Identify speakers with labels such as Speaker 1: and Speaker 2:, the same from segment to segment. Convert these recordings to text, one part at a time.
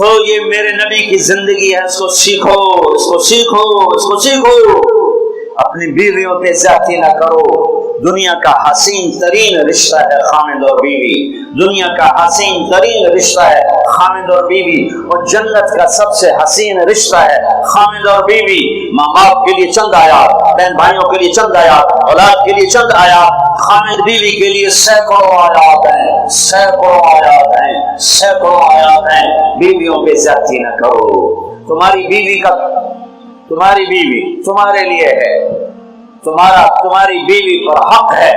Speaker 1: تو یہ میرے نبی کی زندگی ہے، اس کو سیکھو، اس کو سیکھو، اس کو سیکھو۔ اپنی بیویوں پہ زیادتی نہ کرو۔ دنیا کا حسین ترین رشتہ ہے خامد اور بیوی، دنیا کا حسین ترین رشتہ ہے خامد اور بیوی، اور جنت کا سب سے حسین رشتہ ہے خامد اور بیوی۔ ماں باپ کے لیے چند آیات، بہن بھائیوں کے لیے چند آیات، اولاد کے لیے چند آیات، خامد بیوی کے لیے سینکڑوں آیات ہیں، سینکڑوں آیات ہیں، سینکڑوں آیات ہیں۔ بیویوں پہ زیادتی نہ کرو۔ تمہاری بیوی کا، تمہاری بیوی تمہارے لیے ہے، تمہاری بیوی پر حق ہے۔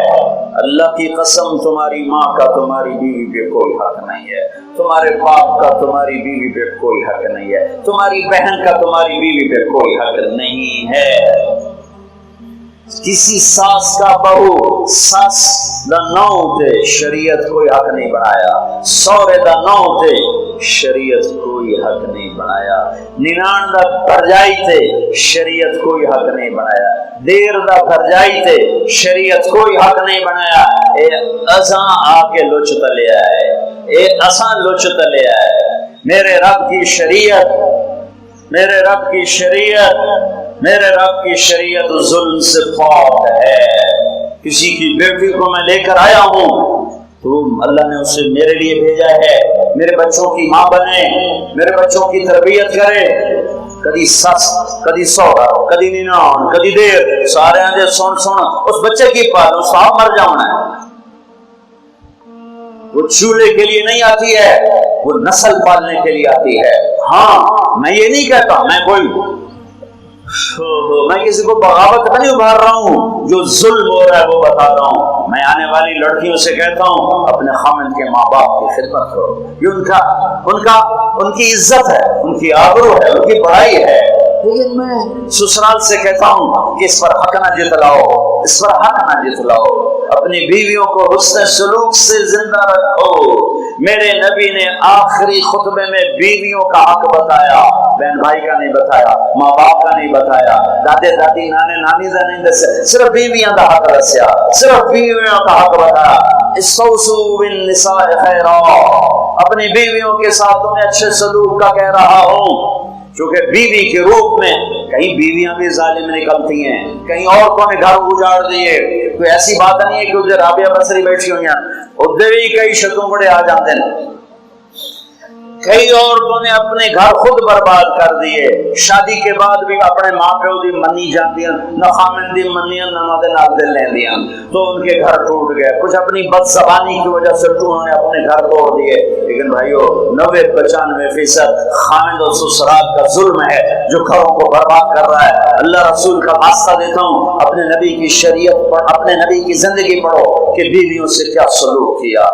Speaker 1: اللہ کی قسم تمہاری ماں کا تمہاری بیوی پہ کوئی حق نہیں ہے، تمہارے باپ کا تمہاری بیوی پہ کوئی حق نہیں ہے، تمہاری بہن کا تمہاری بیوی پہ کوئی حق نہیں ہے۔ کسی ساس کا بہو، ساس دا نو تے شریعت کوئی حق نہیں بنایا، سورے دا نو تے شریعت کوئی حق نہیں بنایا، ننان دا بھرجائی تے شریعت کوئی حق نہیں بنایا، دیر دا بھرجائی تے شریعت کوئی حق نہیں بنایا۔ اے اساں آ کے لچ تلے آئے، اے اساں لچ تلے آئے۔ میرے رب کی شریعت، میرے رب کی شریعت، میرے رب کی شریعت ظلم سے پاک ہے۔ کسی کی بیٹی کو میں لے کر آیا ہوں تو اللہ نے اسے میرے لیے بھیجا ہے، میرے بچوں کی ماں بنے، میرے بچوں کی تربیت کرے۔ کدی سس، کدی سوہرا، کدی ننان، کدی دیر، سارے آندے سن اس بچے کی پال، اس آپ مر جانا ہے۔ وہ چولہے کے لیے نہیں آتی ہے، وہ نسل پالنے کے لیے آتی ہے۔ ہاں میں یہ نہیں کہتا، میں کسی کو بغاوت نہیں ابھار رہا ہوں، جو ظلم ہو رہا ہے وہ بتا رہا ہوں۔ میں آنے والی لڑکیوں سے کہتا ہوں اپنے خامد کے ماں باپ کی خدمت کرو، یہ ان کی عزت ہے، ان کی آبرو ہے، ان کی بڑائی ہے۔ لیکن میں سسرال سے کہتا ہوں کہ اس پر حق نہ جتلاؤ، اس پر حق نہ جتلاؤ۔ اپنی بیویوں کو حسن سلوک سے زندہ رکھو۔ میرے نبی نے آخری خطبے میں بیویوں کا حق بتایا، بہن بھائی کا نہیں بتایا، ماں باپ کا نہیں بتایا، دادے دادی نانے نانی کا نہیں دسیا، صرف بیویاں کا حق دسیا، صرف بیویوں کا حق بتایا۔ استوصوا بالنساء خیرا، اپنی بیویوں کے ساتھ تمہیں اچھے سلوک کا کہہ رہا ہوں، کیونکہ بیوی کے روپ میں کئی بیویاں بھی ظالم نکلتی ہیں، کئی عورتوں نے گھر اجاڑ دیے۔ کوئی ایسی بات نہیں ہے کہ ادھر رابعہ بصری بیٹھی ہوئی ہیں، ادھر بھی کئی شتوں بڑے آ جاتے ہیں۔ کئی عورتوں نے اپنے گھر خود برباد کر دیے، شادی کے بعد بھی اپنے ماں پیو دی منی جاندیاں، نہ خامن دی منیاں نہ نہ دے نال دل لیندیاں، تو ان کے گھر ٹوٹ گئے۔ کچھ اپنی بد زبانی کی وجہ سے انہوں نے اپنے گھر توڑ دیے۔ لیکن بھائیو 90-95% خامد اور سسرال کا ظلم ہے جو گھروں کو برباد کر رہا ہے۔ اللہ رسول کا واسطہ دیتا ہوں، اپنے نبی کی شریعت پر، اپنے نبی کی زندگی پڑھو کہ بیویوں سے کیا سلوک کیا،